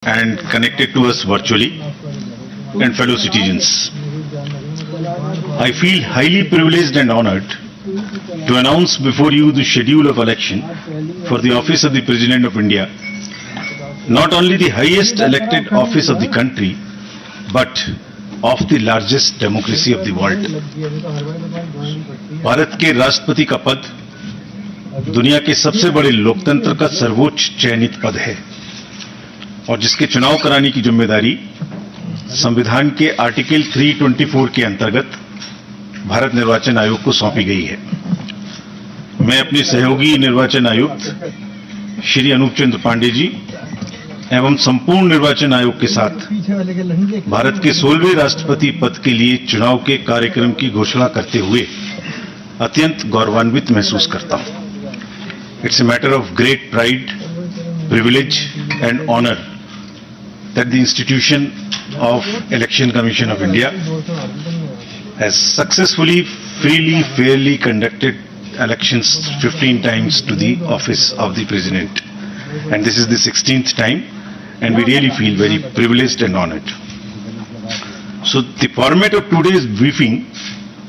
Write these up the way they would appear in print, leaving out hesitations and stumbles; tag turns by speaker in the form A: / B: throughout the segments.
A: and connected to us virtually and fellow citizens. I feel highly privileged and honored to announce before you the schedule of election for the office of the President of India, not only the highest elected office of the country, but of the largest democracy of the world. Bharat के राष्ट्रपति का पद दुनिया के सबसे बड़े लोकतंत्र का सर्वोच्च चयनित पद है और जिसके चुनाव कराने की जिम्मेदारी संविधान के आर्टिकल 324 के अंतर्गत भारत निर्वाचन आयोग को सौंपी गई है। मैं अपने सहयोगी निर्वाचन आयुक्त श्री अनूप चंद्र पांडे जी एवं संपूर्ण निर्वाचन आयोग के साथ भारत के 16वें राष्ट्रपति पद के लिए चुनाव के कार्यक्रम की घोषणा करते हुए अत्यंत गौरवान्वित महसूस करता हूं। It's a matter of great pride, privilege and honor that the institution of Election Commission of India has successfully, freely, fairly conducted elections 15 times to the office of the President. And this is the 16th time, and we really feel very privileged and honored. So the format of today's briefing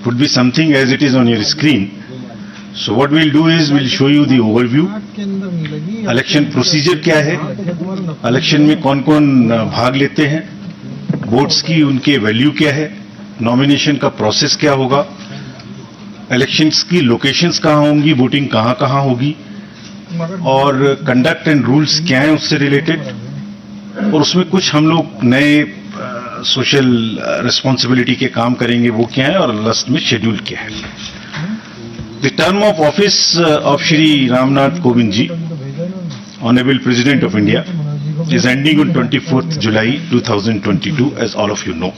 A: would be something as it is on your screen. So what we'll do is we'll show you the overview. Election procedure क्या है, election में कौन कौन भाग लेते हैं, votes की उनके वैल्यू क्या है, नॉमिनेशन का प्रोसेस क्या होगा, इलेक्शंस की लोकेशंस कहाँ होंगी, वोटिंग कहाँ कहाँ होगी और कंडक्ट एंड रूल्स क्या हैं उससे रिलेटेड, और उसमें कुछ हम लोग नए सोशल रिस्पॉन्सिबिलिटी के काम करेंगे वो क्या है और लास्ट में शेड्यूल क्या है। The term of office of Shri Ramnath Kovind ji, Honorable President of India, is ending on 24th July 2022, as all of you know.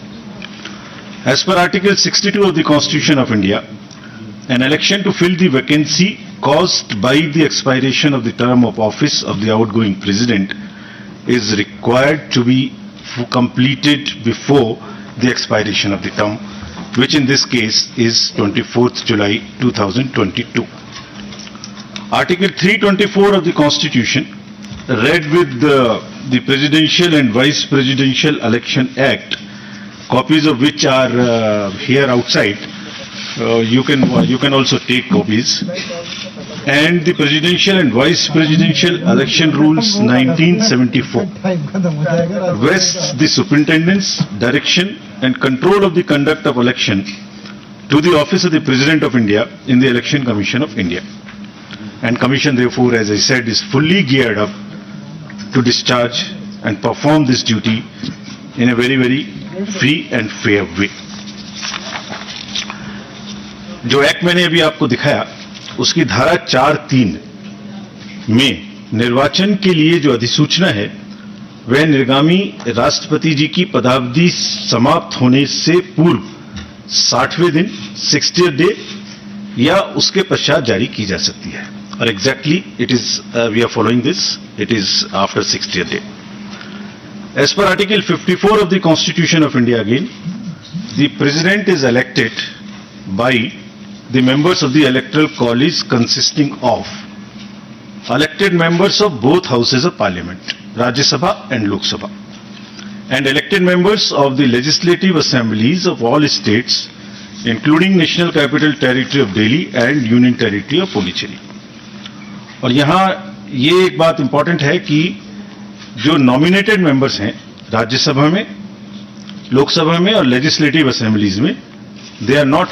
A: As per Article 62 of the Constitution of India, an election to fill the vacancy caused by the expiration of the term of office of the outgoing President is required to be completed before the expiration of the term, which in this case is 24th July 2022. Article 324 of the Constitution, read with the Presidential and Vice Presidential Election Act, copies of which are here outside. You can also take copies. And the Presidential and Vice Presidential Election Rules 1974 vests the superintendence, direction and control of the conduct of election to the office of the President of India in the Election Commission of India. And Commission therefore, as I said, is fully geared up to discharge and perform this duty in a very, very free and fair way. जो act मैंने अभी आपको दिखाया उसकी धारा 4(3) में निर्वाचन के लिए जो अधिसूचना है वह निर्गामी राष्ट्रपति जी की पदावधि समाप्त होने से पूर्व 60वें दिन 60th डे या उसके पश्चात जारी की जा सकती है और exactly it is we are following this, it is after 60th day. As per Article 54 of the Constitution of India again, the President is elected by the members of the Electoral College consisting of elected members of both houses of Parliament, Rajya Sabha and Lok Sabha, and elected members of the legislative assemblies of all states, including National Capital Territory of Delhi and Union Territory of Puducherry. और यहाँ ये एक बात important है कि जो nominated members हैं राज्यसभा में, लोकसभा में और लेजिस्लेटिव असेंबलीज में, they are not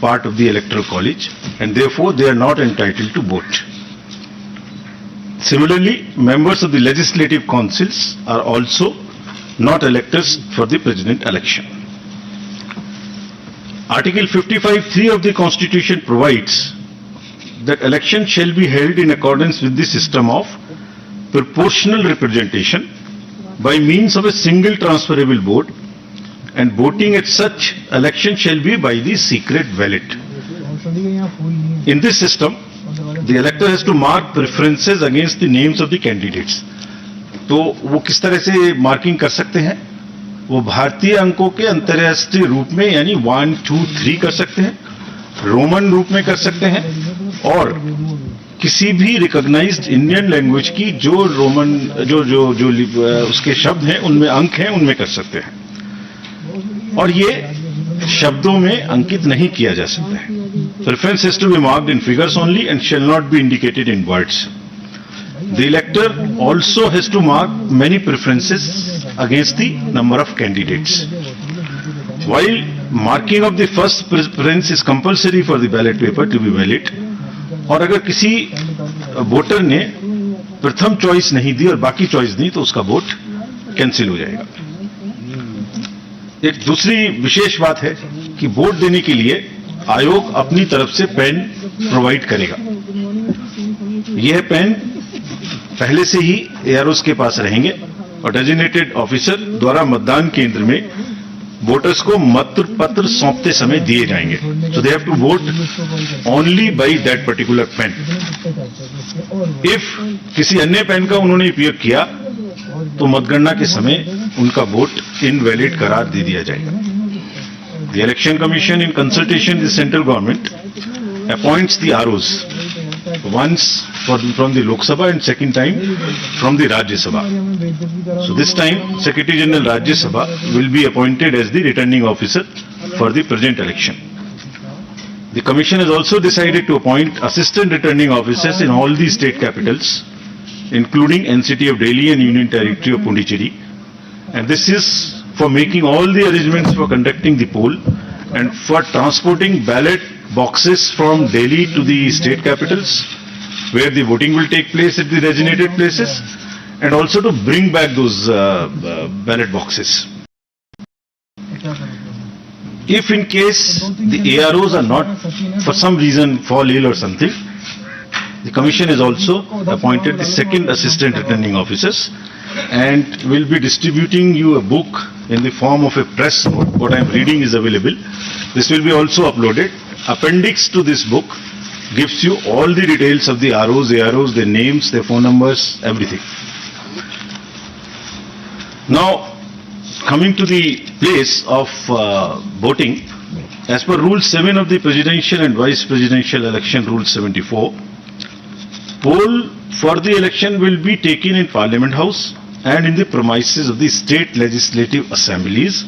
A: part of the Electoral College and therefore they are not entitled to vote. Similarly, members of the legislative councils are also not electors for the president election. Article 55(3) of the Constitution provides that election shall be held in accordance with the system of proportional representation by means of a single transferable vote, and voting at such election shall be by the secret ballot. In this system, the elector has to mark preferences against the names of the candidates. तो वो किस तरह से marking कर सकते हैं? वो भारतीय अंकों के अंतर्राष्ट्रीय रूप में यानी 1, 2, 3 कर सकते हैं, रोमन रूप में कर सकते हैं और किसी भी रिकॉग्नाइज्ड इंडियन लैंग्वेज की जो रोमन जो जो जो उसके शब्द हैं, उनमें अंक हैं, उनमें कर सकते हैं, और ये शब्दों में अंकित नहीं किया जा सकता है. Preference has to be marked in figures only and shall not be indicated in words. The elector also has to mark many preferences against the number of candidates. While marking of the first preference is compulsory for the ballot paper to be valid, और अगर किसी voter ने प्रथम choice नहीं दी और बाकी choice दी तो उसका वोट कैंसिल हो जाएगा. एक दूसरी विशेष बात है कि वोट देने के लिए आयोग अपनी तरफ से पेन प्रोवाइड करेगा. यह पेन पहले से ही एआरओस के पास रहेंगे और डेजिग्नेटेड ऑफिसर द्वारा मतदान केंद्र में वोटर्स को मत पत्र सौंपते समय दिए जाएंगे. So they have to vote only by that particular pen. If किसी अन्य पेन का उन्होंने उपयोग किया तो मतगणना के समय उनका वोट इनवैलिड करार दे दिया जाएगा. The Election Commission, in consultation with the central government, appoints the ROs once from the Lok Sabha and second time from the Rajya Sabha. So this time, Secretary General Rajya Sabha will be appointed as the returning officer for the present election. The Commission has also decided to appoint assistant returning officers in all the state capitals, including NCT of Delhi and Union Territory of Pondicherry, and this is for making all the arrangements for conducting the poll and for transporting ballot boxes from Delhi to the state capitals where the voting will take place at the designated places, and also to bring back those ballot boxes. If in case the AROs are not, for some reason, fall ill or something, the Commission has also appointed the second assistant returning officers and will be distributing you a book in the form of a press note. What I am reading is available. This will be also uploaded. Appendix to this book gives you all the details of the ROs, AROs, their names, their phone numbers, everything. Now, coming to the place of voting, as per Rule 7 of the Presidential and Vice Presidential Election Rule 74, poll for the election will be taken in Parliament House and in the premises of the state legislative assemblies,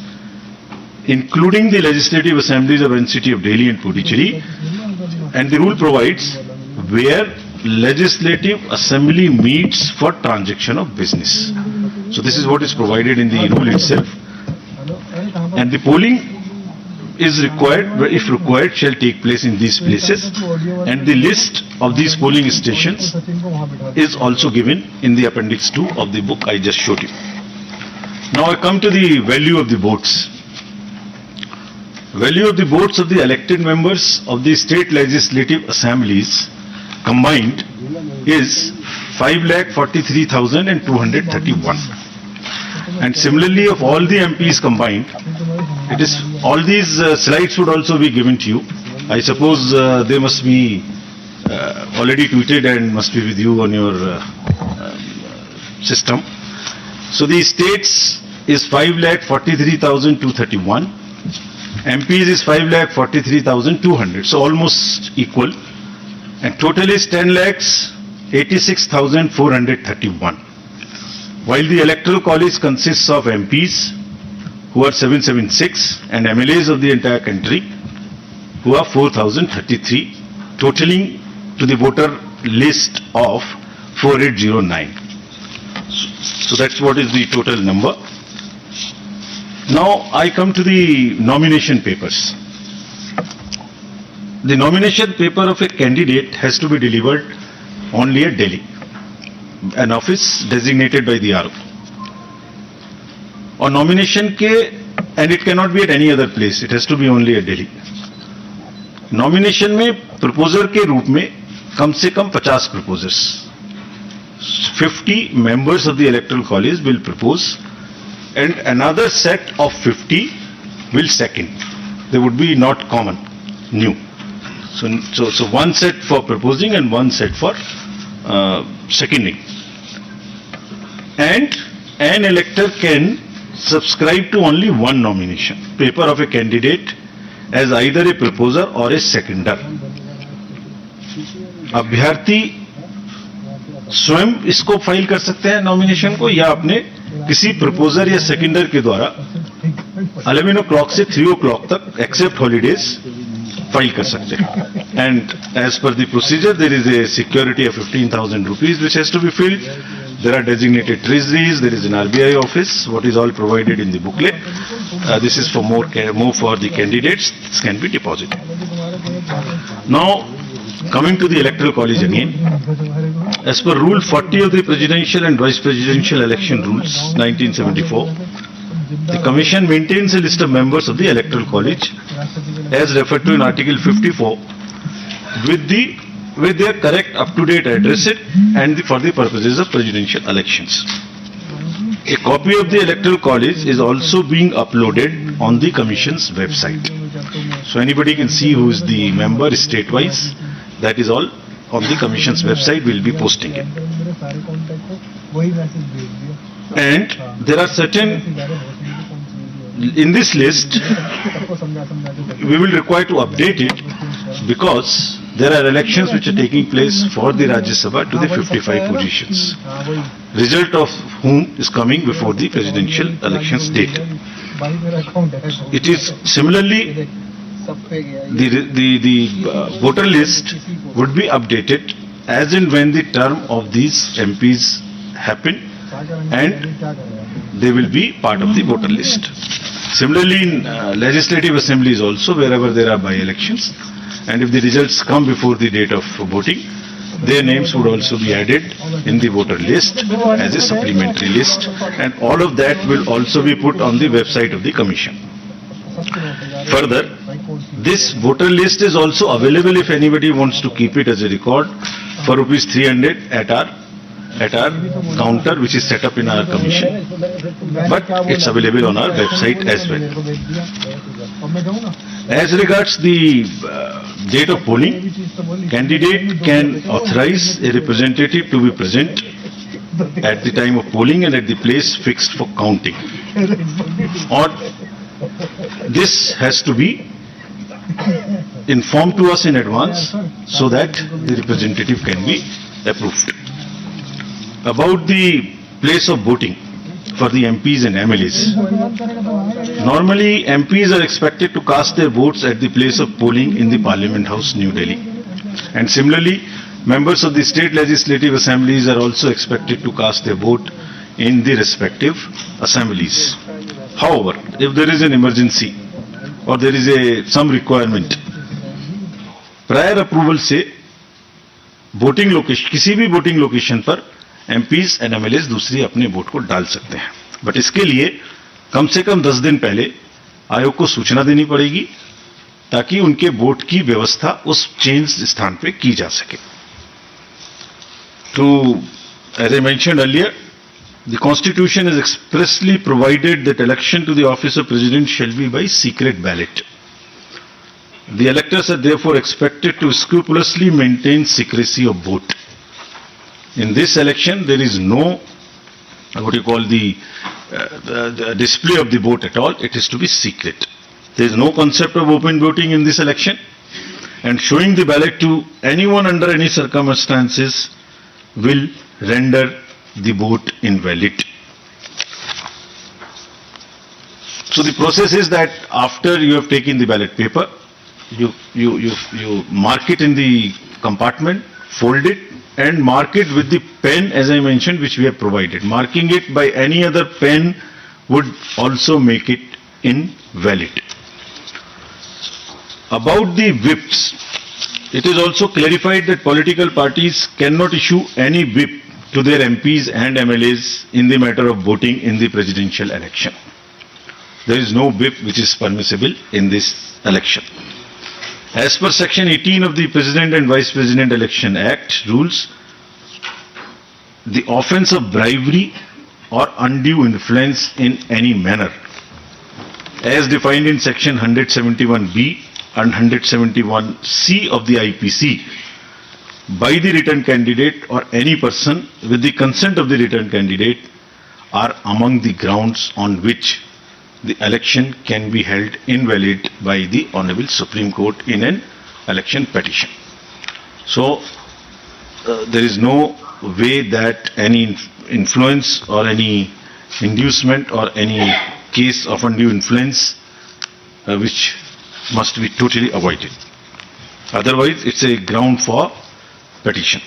A: including the legislative assemblies of NCT of Delhi and Puducherry, and the rule provides where legislative assembly meets for transaction of business. So this is what is provided in the rule itself, and the polling is required, if required, shall take place in these places, and the list of these polling stations is also given in the appendix 2 of the book I just showed you. Now I come to the value of the votes. Value of the votes of the elected members of the state legislative assemblies combined is 5,43,231, and similarly of all the MPs combined, it is all these slides would also be given to you. I suppose they must be already tweeted and must be with you on your system. So the states is 5,43,231, MPs is 5,43,200, so almost equal, and total is 10,86,431. While the Electoral College consists of MPs who are 776 and MLAs of the entire country who are 4,033, totaling to the voter list of 4809. So that's what is the total number. Now I come to the nomination papers. The nomination paper of a candidate has to be delivered only at Delhi, an office designated by the RO. और nomination के, and it can not be at any other place, it has to be only at Delhi. Nomination में proposer के रूप में कम से कम 50 proposers, 50 members of the Electoral College will propose and another set of 50 will second. They would be not common, new. So one set for proposing and one set for seconding. And an elector can subscribe to only one nomination paper of a candidate as either a proposer or a seconder. अभ्यर्थी स्वयं इसको file कर सकते हैं nomination को, या अपने किसी प्रपोजर या सेकेंडर के द्वारा 11 o'clock से 3 o'clock तक एक्सेप्ट हॉलीडेज फाइल कर सकते हैं. And as per the procedure there is a security of 15,000 rupees which has to be filled. There are designated treasuries, there is an RBI office, what is all provided in the booklet. This is for more for the candidates, this can be deposited. Now, coming to the Electoral College again, as per Rule 40 of the Presidential and Vice Presidential Election Rules, 1974, the Commission maintains a list of members of the Electoral College, as referred to in Article 54, with their correct up-to-date address and for the purposes of presidential elections. A copy of the Electoral College is also being uploaded on the Commission's website. So anybody can see who is the member state-wise. That is all on the Commission's website. We'll be posting it. And there are certain, in this list, we will require to update it because there are elections which are taking place for the Rajya Sabha to the 55 positions, result of whom is coming before the presidential elections date. It is similarly, the voter list would be updated as and when the term of these MPs happen, and they will be part of the voter list. Similarly, in legislative assemblies also, wherever there are by-elections, and if the results come before the date of voting, their names would also be added in the voter list as a supplementary list, and all of that will also be put on the website of the Commission. Further, this voter list is also available if anybody wants to keep it as a record for rupees 300 at our counter, which is set up in our commission, but it's available on our website as well. As regards the date of polling, candidate can authorize a representative to be present at the time of polling and at the place fixed for counting. Or this has to be informed to us in advance so that the representative can be approved. About the place of voting for the MPs and MLAs. Normally, MPs are expected to cast their votes at the place of polling in the Parliament House, New Delhi. And similarly, members of the state legislative assemblies are also expected to cast their vote in the respective assemblies. However, if there is an emergency or there is some requirement, prior approval से voting location, किसी भी voting location पर MPs and MLAs दूसरी अपने vote को डाल सकते हैं, बट इसके लिए कम से कम 10 दिन पहले आयोग को सूचना देनी पड़ेगी ताकि उनके वोट की व्यवस्था उस चेंज स्थान पे की जा सके. As I mentioned earlier, the Constitution has expressly provided that election to the office of President shall be by secret ballot. The electors are therefore expected to scrupulously maintain secrecy of vote. In this election, there is no, what you call the display of the vote at all. It is to be secret. There is no concept of open voting in this election, and showing the ballot to anyone under any circumstances will render the vote invalid. So the process is that after you have taken the ballot paper, you mark it in the compartment, fold it, and mark it with the pen, as I mentioned, which we have provided. Marking it by any other pen would also make it invalid. About the whips, it is also clarified that political parties cannot issue any whip to their MPs and MLAs in the matter of voting in the presidential election. There is no whip which is permissible in this election. As per Section 18 of the President and Vice President Election Act rules, the offence of bribery or undue influence in any manner, as defined in Section 171B and 171C of the IPC, by the returned candidate or any person with the consent of the returned candidate, are among the grounds on which the election can be held invalid by the Honorable Supreme Court in an election petition. So, there is no way that any influence or any inducement or any case of undue influence which must be totally avoided. Otherwise, it's a ground for petition.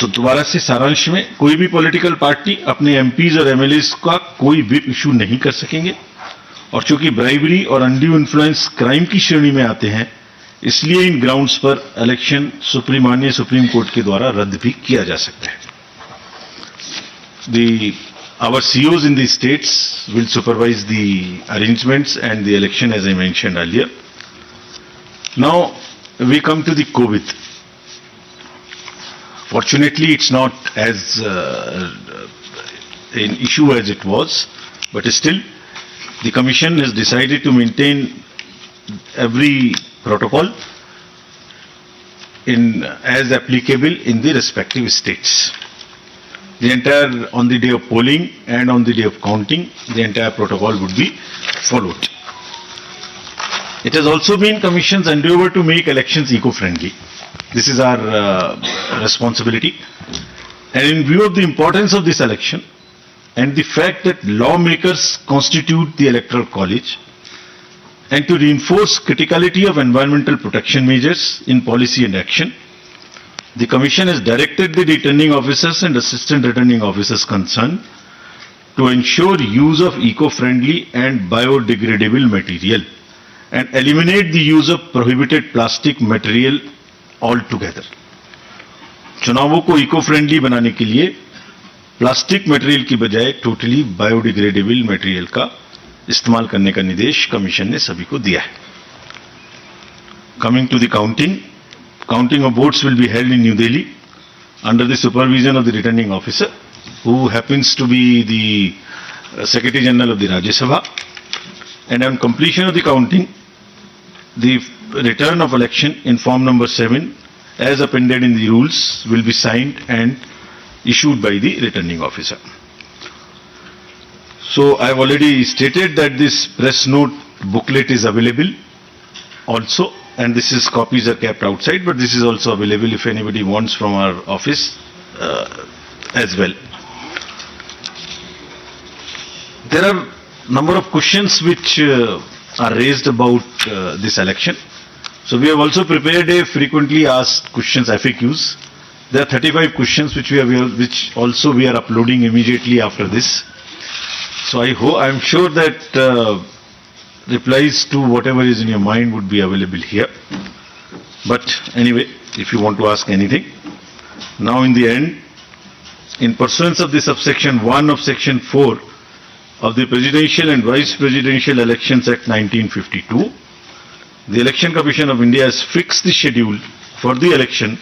A: तो दोबारा से सारांश में, कोई भी political party अपने MPs और MLAs का कोई भी इशू नहीं कर सकेंगे, और चूंकि ब्राइबरी और अनड्यू इन्फ्लुएंस क्राइम की श्रेणी में आते हैं, इसलिए इन ग्राउंड्स पर इलेक्शन माननीय सुप्रीम कोर्ट के द्वारा रद्द भी किया जा सकता है. Our COs in the states will supervise the arrangements and the election, as I mentioned earlier. Now we come to the COVID. Fortunately, it's not as an issue as it was, but still the Commission has decided to maintain every protocol as applicable in the respective states. The entire, on the day of polling and on the day of counting, the entire protocol would be followed. It has also been Commission's endeavor to make elections eco-friendly. This is our responsibility. And in view of the importance of this election and the fact that lawmakers constitute the Electoral College, and to reinforce criticality of environmental protection measures in policy and action, the Commission has directed the returning officers and assistant returning officers concerned to ensure use of eco-friendly and biodegradable material and eliminate the use of prohibited plastic material altogether. चुनावों को eco friendly बनाने के लिए plastic material की बजाय totally biodegradable material का इस्तेमाल करने का निर्देश कमीशन ने सभी को दिया है. Coming to the counting of votes will be held in New Delhi under the supervision of the returning officer, who happens to be the Secretary General of the Rajya Sabha. And on completion of the counting, the return of election in form number 7, as appended in the rules, will be signed and issued by the returning officer. So I have already stated that this press note booklet is available also, and this is copies are kept outside, but this is also available if anybody wants from our office as well. There are number of questions which are raised about this election. So we have also prepared a frequently asked questions, FAQs. There are 35 questions which which also we are uploading immediately after this. So I am sure that replies to whatever is in your mind would be available here. But anyway, if you want to ask anything. Now in the end, in pursuance of the subsection 1 of section 4 of the Presidential and Vice Presidential Elections Act 1952, the Election Commission of India has fixed the schedule for the election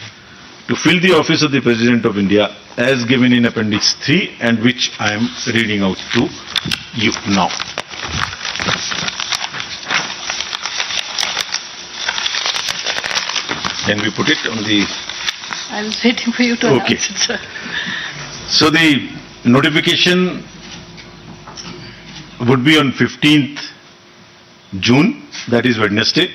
A: to fill the office of the President of India as given in Appendix 3, and which I am reading out to you now. Can we put it on the...
B: I was waiting for you to announce it, sir.
A: So the notification would be on 15th June, that is Wednesday.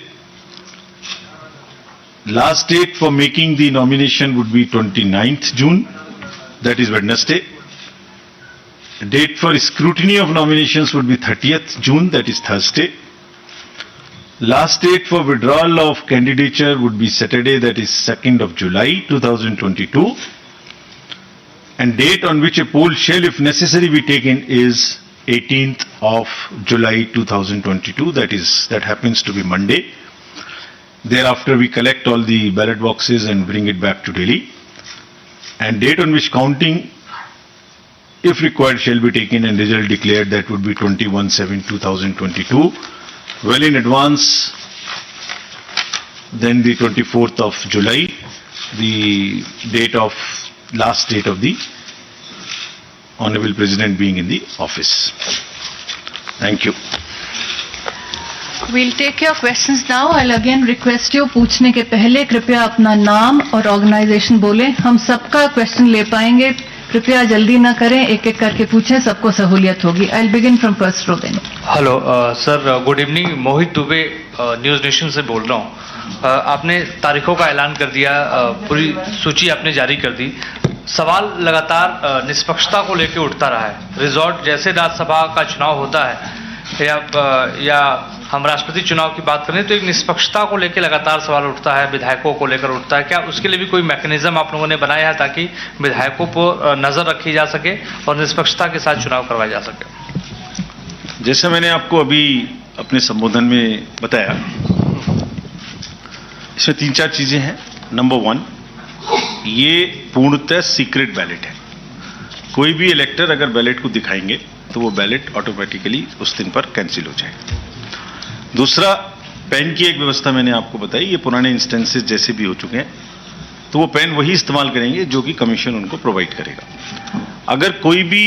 A: Last date for making the nomination would be 29th June, that is Wednesday. Date for scrutiny of nominations would be 30th June, that is Thursday. Last date for withdrawal of candidature would be Saturday, that is 2nd of July 2022. And date on which a poll shall, if necessary, be taken is 18th of July 2022, that happens to be Monday. Thereafter we collect all the ballot boxes and bring it back to Delhi. And date on which counting, if required, shall be taken and result declared, that would be 21/7/2022. Well in advance, then the 24th of July, the last date of the Honorable President being in the office. Thank you.
B: We'll take your questions now. I'll again request you, पूछने के पहले कृपया अपना नाम और organisation बोलें. हम सबका क्वेश्चन ले पाएंगे. कृपया जल्दी ना करें, एक एक करके पूछें, सबको सहूलियत होगी. I'll begin from first row then.
C: Hello sir, good evening. Mohit Dubey news nation से बोल रहा हूँ. आपने तारीखों का ऐलान कर दिया, पूरी सूची आपने जारी कर दी। सवाल लगातार निष्पक्षता को लेकर उठता रहा है। रिजॉर्ट जैसे राज्यसभा का चुनाव होता है या हम राष्ट्रपति चुनाव की बात करें तो एक निष्पक्षता को लेकर लगातार सवाल उठता है, विधायकों को लेकर उठता है। क्या उसके लिए भी कोई मैकेनिज्म आप लोगों ने बनाया है ताकि विधायकों पर नजर रखी जा सके और निष्पक्षता के साथ चुनाव करवाया जा सके?
A: जैसे मैंने आपको अभी अपने संबोधन में बताया, इसमें 3-4 चीजें हैं। नंबर 1, ये पूर्णतः सीक्रेट बैलेट है। कोई भी इलेक्टर अगर बैलेट को दिखाएंगे तो वो बैलेट ऑटोमेटिकली उस दिन पर कैंसिल हो जाएगा। दूसरा, पेन की एक व्यवस्था मैंने आपको बताई, ये पुराने इंस्टेंसेस जैसे भी हो चुके हैं, तो वो पेन वही इस्तेमाल करेंगे जो कि कमीशन उनको प्रोवाइड करेगा। अगर कोई भी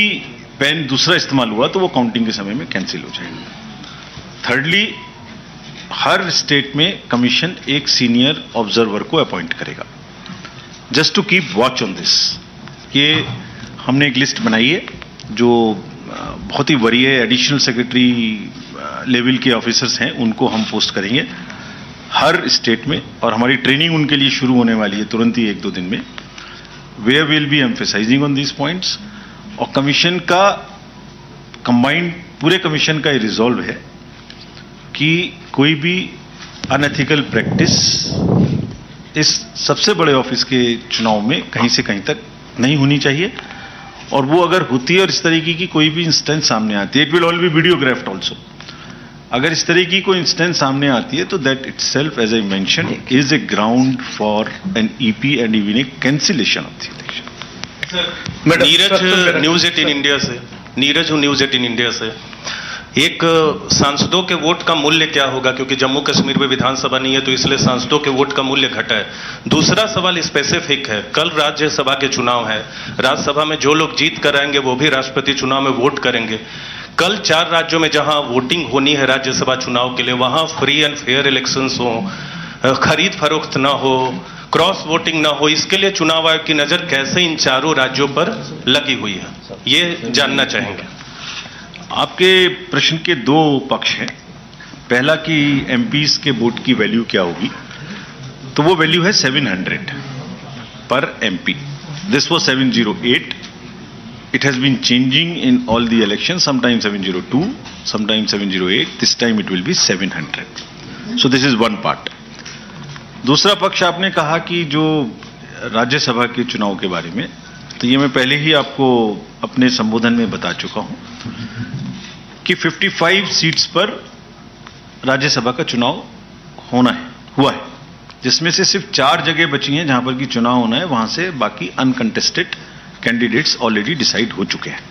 A: पेन दूसरा इस्तेमाल हुआ तो वो काउंटिंग के समय में कैंसिल हो जाएगा। थर्डली, हर स्टेट में कमीशन एक सीनियर ऑब्जर्वर को अपॉइंट करेगा, just to keep watch on this. ये हमने एक लिस्ट बनाई है जो बहुत ही वरीय एडिशनल सेक्रेटरी लेवल के ऑफिसर्स हैं, उनको हम पोस्ट करेंगे हर स्टेट में, और हमारी ट्रेनिंग उनके लिए शुरू होने वाली है तुरंत ही 1-2 दिन में। We will be emphasising on these points. और कमीशन का कंबाइंड, पूरे कमीशन का ये रिजॉल्व है कि कोई भी अनएथिकल प्रैक्टिस इस सबसे बड़े ऑफिस के चुनाव में कहीं से कहीं तक नहीं होनी चाहिए। और वो अगर होती है और इस तरीके की कोई भी इंस्टेंस सामने आती है, it will all be videographed also. अगर इस तरह की कोई इंस्टेंस सामने आती है तो that itself, as I mention, is a ground for an EP and even a cancellation of the election.
D: Neeraj News 18 India से, नीरज हूँ न्यूज 18 इंडिया से। एक सांसदों के वोट का मूल्य क्या होगा, क्योंकि जम्मू कश्मीर में विधानसभा नहीं है तो इसलिए सांसदों के वोट का मूल्य घटा है। दूसरा सवाल स्पेसिफिक है, कल राज्यसभा के चुनाव है, राज्यसभा में जो लोग जीत कर आएंगे वो भी राष्ट्रपति चुनाव में वोट करेंगे। कल 4 राज्यों में जहां वोटिंग होनी है राज्यसभा चुनाव के लिए, वहां फ्री एंड फेयर इलेक्शंस हो, खरीद फरोख्त ना हो, क्रॉस वोटिंग ना हो, इसके लिए चुनाव आयोग की नजर कैसे इन चारों राज्यों पर लगी हुई है, ये जानना चाहेंगे।
A: आपके प्रश्न के 2 पक्ष हैं। पहला कि एमपीज के वोट की वैल्यू क्या होगी, तो वो वैल्यू है 700 पर MP. This was 708. It has been changing in all the elections, sometimes 702, sometimes 708, this time it will be 700. So this is one part. दूसरा पक्ष आपने कहा कि जो राज्यसभा के चुनाव के बारे में, तो ये मैं पहले ही आपको अपने संबोधन में बता चुका हूं कि 55 सीट्स पर राज्यसभा का चुनाव हुआ है, जिसमें से सिर्फ 4 जगह बची हैं जहां पर कि चुनाव होना है, वहां से बाकी अनकंटेस्टेड कैंडिडेट्स ऑलरेडी डिसाइड हो चुके हैं।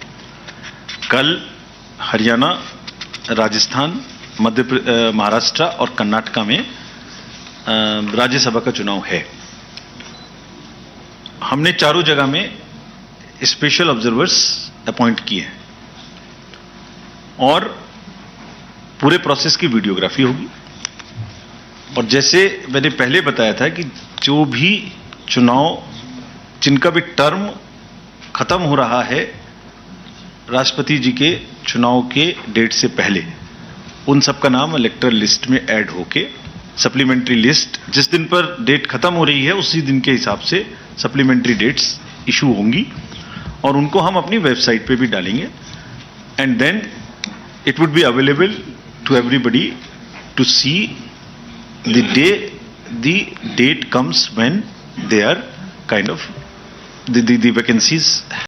A: कल हरियाणा, राजस्थान, महाराष्ट्र और कर्नाटका में राज्यसभा का चुनाव है। हमने चारों जगह में स्पेशल ऑब्जर्वर्स अपॉइंट किए हैं और पूरे प्रोसेस की वीडियोग्राफी होगी। और जैसे मैंने पहले बताया था कि जो भी चुनाव, जिनका भी टर्म खत्म हो रहा है राष्ट्रपति जी के चुनाव के डेट से पहले, उन सब का नाम इलेक्टरल लिस्ट में ऐड होके सप्लीमेंट्री लिस्ट, जिस दिन पर डेट खत्म हो रही है उसी दिन के हिसाब से सप्लीमेंट्री डेट्स इशू होंगी और उनको हम अपनी वेबसाइट पे भी डालेंगे। And then it would be available to everybody to see the day the date comes when they are kind of the vacancies